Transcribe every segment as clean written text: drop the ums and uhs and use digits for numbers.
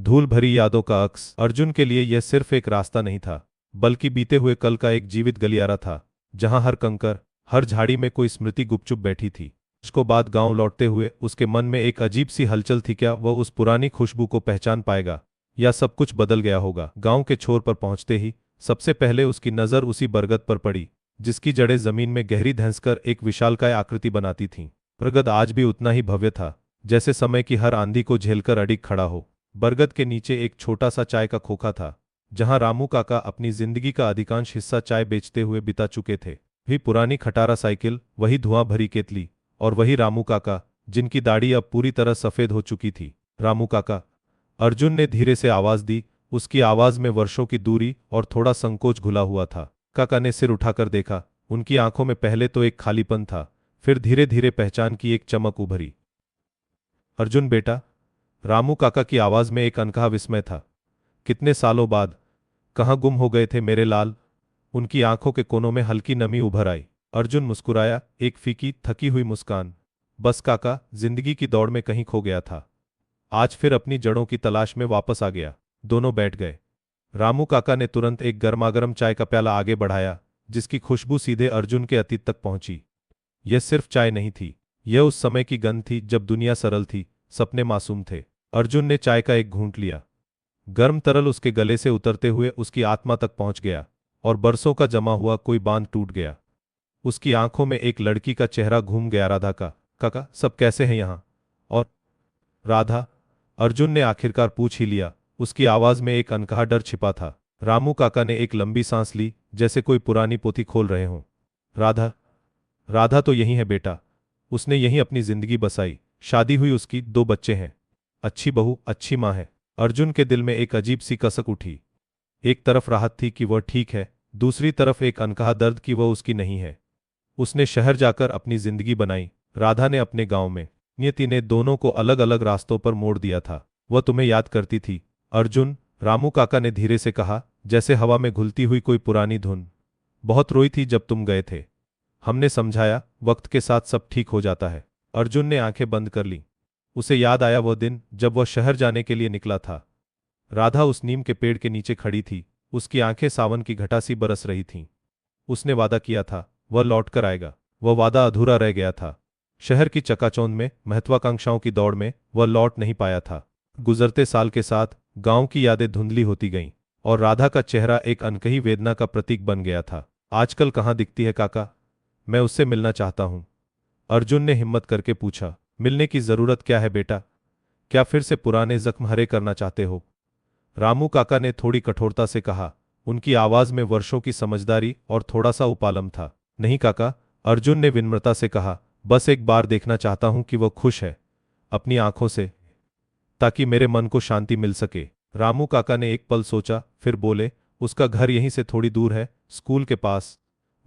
धूल भरी यादों का अक्स। अर्जुन के लिए यह सिर्फ एक रास्ता नहीं था, बल्कि बीते हुए कल का एक जीवित गलियारा था, जहां हर कंकर, हर झाड़ी में कोई स्मृति गुपचुप बैठी थी। उसको बाद गांव लौटते हुए उसके मन में एक अजीब सी हलचल थी। क्या वह उस पुरानी खुशबू को पहचान पाएगा, या सब कुछ बदल गया होगा? गांव के छोर पर पहुंचते ही सबसे पहले उसकी नजर उसी बरगद पर पड़ी, जिसकी जड़ें जमीन में गहरी धंसकर एक विशालकाय आकृति बनाती थीं। बरगद आज भी उतना ही भव्य था, जैसे समय की हर आंधी को झेलकर अडिग खड़ा हो। बरगद के नीचे एक छोटा सा चाय का खोखा था, जहां रामू काका अपनी जिंदगी का अधिकांश हिस्सा चाय बेचते हुए बिता चुके थे। भी पुरानी खटारा साइकिल, वही धुआं भरी केतली, और वही रामू काका, जिनकी दाढ़ी अब पूरी तरह सफेद हो चुकी थी। रामू काका, अर्जुन ने धीरे से आवाज दी। उसकी आवाज में वर्षों की दूरी और थोड़ा संकोच घुला हुआ था। काका ने सिर उठाकर देखा। उनकी आंखों में पहले तो एक खालीपन था, फिर धीरे धीरे पहचान की एक चमक उभरी। अर्जुन बेटा, रामू काका की आवाज में एक अनकहा विस्मय था। कितने सालों बाद, कहाँ गुम हो गए थे मेरे लाल? उनकी आंखों के कोनों में हल्की नमी उभर आई। अर्जुन मुस्कुराया, एक फीकी थकी हुई मुस्कान। बस काका, जिंदगी की दौड़ में कहीं खो गया था, आज फिर अपनी जड़ों की तलाश में वापस आ गया। दोनों बैठ गए। रामू काका ने तुरंत एक गर्मागर्म चाय का प्याला आगे बढ़ाया, जिसकी खुशबू सीधे अर्जुन के अतीत तक पहुंची। यह सिर्फ चाय नहीं थी, यह उस समय की गंध थी जब दुनिया सरल थी, सपने मासूम थे। अर्जुन ने चाय का एक घूंट लिया। गर्म तरल उसके गले से उतरते हुए उसकी आत्मा तक पहुंच गया, और बरसों का जमा हुआ कोई बांध टूट गया। उसकी आंखों में एक लड़की का चेहरा घूम गया। राधा का। काका, सब कैसे हैं यहाँ? और राधा? अर्जुन ने आखिरकार पूछ ही लिया। उसकी आवाज में एक अनकहा डर छिपा था। रामू काका ने एक लंबी सांस ली, जैसे कोई पुरानी पोथी खोल रहे हों। राधा? राधा तो यही है बेटा, उसने यहीं अपनी जिंदगी बसाई। शादी हुई उसकी, 2 बच्चे हैं। अच्छी बहू, अच्छी माँ है। अर्जुन के दिल में एक अजीब सी कसक उठी। एक तरफ राहत थी कि वह ठीक है, दूसरी तरफ एक अनकहा दर्द कि वह उसकी नहीं है। उसने शहर जाकर अपनी जिंदगी बनाई, राधा ने अपने गांव में। नियति ने दोनों को अलग अलग रास्तों पर मोड़ दिया था। वह तुम्हें याद करती थी अर्जुन, रामू काका ने धीरे से कहा, जैसे हवा में घुलती हुई कोई पुरानी धुन। बहुत रोई थी जब तुम गए थे। हमने समझाया, वक्त के साथ सब ठीक हो जाता है। अर्जुन ने आंखें बंद कर ली। उसे याद आया वह दिन जब वह शहर जाने के लिए निकला था। राधा उस नीम के पेड़ के नीचे खड़ी थी, उसकी आंखें सावन की घटा सी बरस रही थीं। उसने वादा किया था, वह लौट कर आएगा। वह वादा अधूरा रह गया था। शहर की चकाचौंध में, महत्वाकांक्षाओं की दौड़ में वह लौट नहीं पाया था। गुजरते साल के साथ गांव की यादें धुंधली होती गईं, और राधा का चेहरा एक अनकही वेदना का प्रतीक बन गया था। आजकल कहाँ दिखती है काका? मैं उससे मिलना चाहता हूँ। अर्जुन ने हिम्मत करके पूछा। मिलने की जरूरत क्या है बेटा? क्या फिर से पुराने जख्म हरे करना चाहते हो? रामू काका ने थोड़ी कठोरता से कहा। उनकी आवाज में वर्षों की समझदारी और थोड़ा सा उपालम था। नहीं काका, अर्जुन ने विनम्रता से कहा, बस एक बार देखना चाहता हूं कि वह खुश है, अपनी आंखों से, ताकि मेरे मन को शांति मिल सके। रामू काका ने एक पल सोचा, फिर बोले, उसका घर यहीं से थोड़ी दूर है, स्कूल के पास।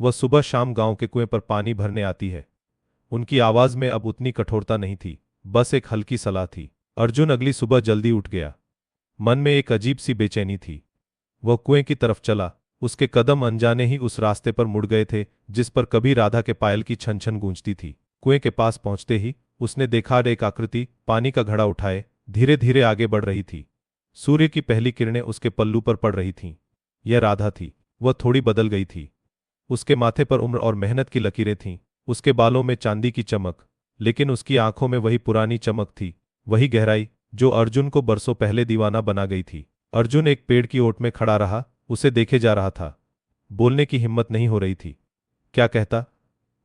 वह सुबह शाम गांव के कुएं पर पानी भरने आती है। उनकी आवाज में अब उतनी कठोरता नहीं थी, बस एक हल्की सलाह थी। अर्जुन अगली सुबह जल्दी उठ गया। मन में एक अजीब सी बेचैनी थी। वह कुएं की तरफ चला। उसके कदम अनजाने ही उस रास्ते पर मुड़ गए थे, जिस पर कभी राधा के पायल की छन छन गूंजती थी। कुएं के पास पहुंचते ही उसने देखा एक आकृति पानी का घड़ा उठाए धीरे धीरे आगे बढ़ रही थी। सूर्य की पहली किरणें उसके पल्लू पर पड़ रही थीं। यह राधा थी। वह थोड़ी बदल गई थी। उसके माथे पर उम्र और मेहनत की लकीरें थीं, उसके बालों में चांदी की चमक, लेकिन उसकी आंखों में वही पुरानी चमक थी, वही गहराई जो अर्जुन को बरसों पहले दीवाना बना गई थी। अर्जुन एक पेड़ की ओट में खड़ा रहा, उसे देखे जा रहा था। बोलने की हिम्मत नहीं हो रही थी। क्या कहता,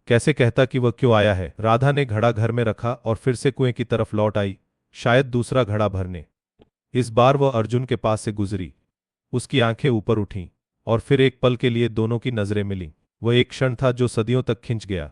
कैसे कहता कि वह क्यों आया है? राधा ने घड़ा घर में रखा और फिर से कुएं की तरफ लौट आई, शायद दूसरा घड़ा भरने। इस बार वह अर्जुन के पास से गुजरी। उसकी आंखें ऊपर उठीं, और फिर एक पल के लिए दोनों की नजरें मिलीं। वह एक क्षण था जो सदियों तक खिंच गया।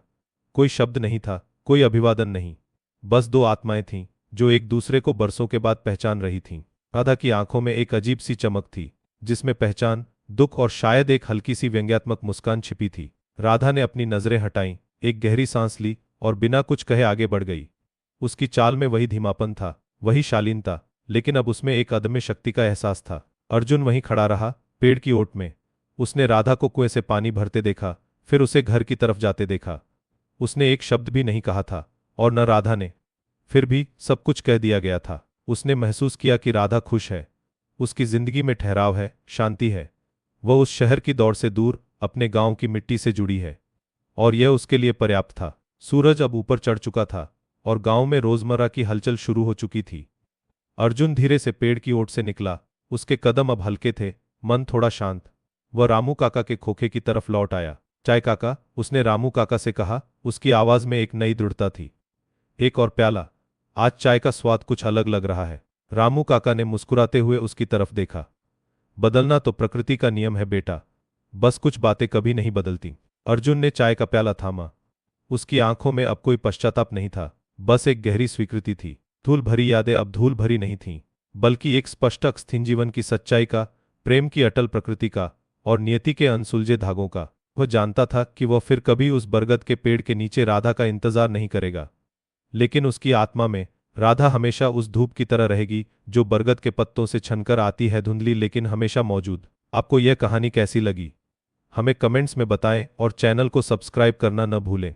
कोई शब्द नहीं था, कोई अभिवादन नहीं, बस 2 आत्माएं थीं जो एक दूसरे को बरसों के बाद पहचान रही थीं। राधा की आंखों में एक अजीब सी चमक थी, जिसमें पहचान, दुख और शायद एक हल्की सी व्यंग्यात्मक मुस्कान छिपी थी। राधा ने अपनी नजरें हटाईं, एक गहरी सांस ली और बिना कुछ कहे आगे बढ़ गई। उसकी चाल में वही धीमापन था, वही शालीनता, लेकिन अब उसमें एक अदम्य शक्ति का एहसास था। अर्जुन वहीं खड़ा रहा, पेड़ की ओट में। उसने राधा को कुएं से पानी भरते देखा, फिर उसे घर की तरफ जाते देखा। उसने एक शब्द भी नहीं कहा था, और न राधा ने। फिर भी सब कुछ कह दिया गया था। उसने महसूस किया कि राधा खुश है, उसकी जिंदगी में ठहराव है, शांति है। वह उस शहर की दौड़ से दूर अपने गांव की मिट्टी से जुड़ी है, और यह उसके लिए पर्याप्त था। सूरज अब ऊपर चढ़ चुका था और गांव में रोजमर्रा की हलचल शुरू हो चुकी थी। अर्जुन धीरे से पेड़ की ओट से निकला। उसके कदम अब हल्के थे, मन थोड़ा शांत। वह रामू काका के खोखे की तरफ लौट आया। चाय काका, उसने रामू काका से कहा। उसकी आवाज में एक नई दृढ़ता थी। एक और प्याला, आज चाय का स्वाद कुछ अलग लग रहा है। रामू काका ने मुस्कुराते हुए उसकी तरफ देखा। बदलना तो प्रकृति का नियम है बेटा, बस कुछ बातें कभी नहीं बदलती। अर्जुन ने चाय का प्याला थामा। उसकी आंखों में अब कोई पश्चाताप नहीं था, बस एक गहरी स्वीकृति थी। धूल भरी यादें अब धूल भरी नहीं थीं, बल्कि एक स्पष्ट अक्स थीं जीवन की सच्चाई का, प्रेम की अटल प्रकृति का और नियति के अनसुलझे धागों का। वह जानता था कि वह फिर कभी उस बरगद के पेड़ के नीचे राधा का इंतजार नहीं करेगा, लेकिन उसकी आत्मा में राधा हमेशा उस धूप की तरह रहेगी जो बरगद के पत्तों से छनकर आती है, धुंधली लेकिन हमेशा मौजूद। आपको यह कहानी कैसी लगी हमें कमेंट्स में बताएं और चैनल को सब्सक्राइब करना न भूलें।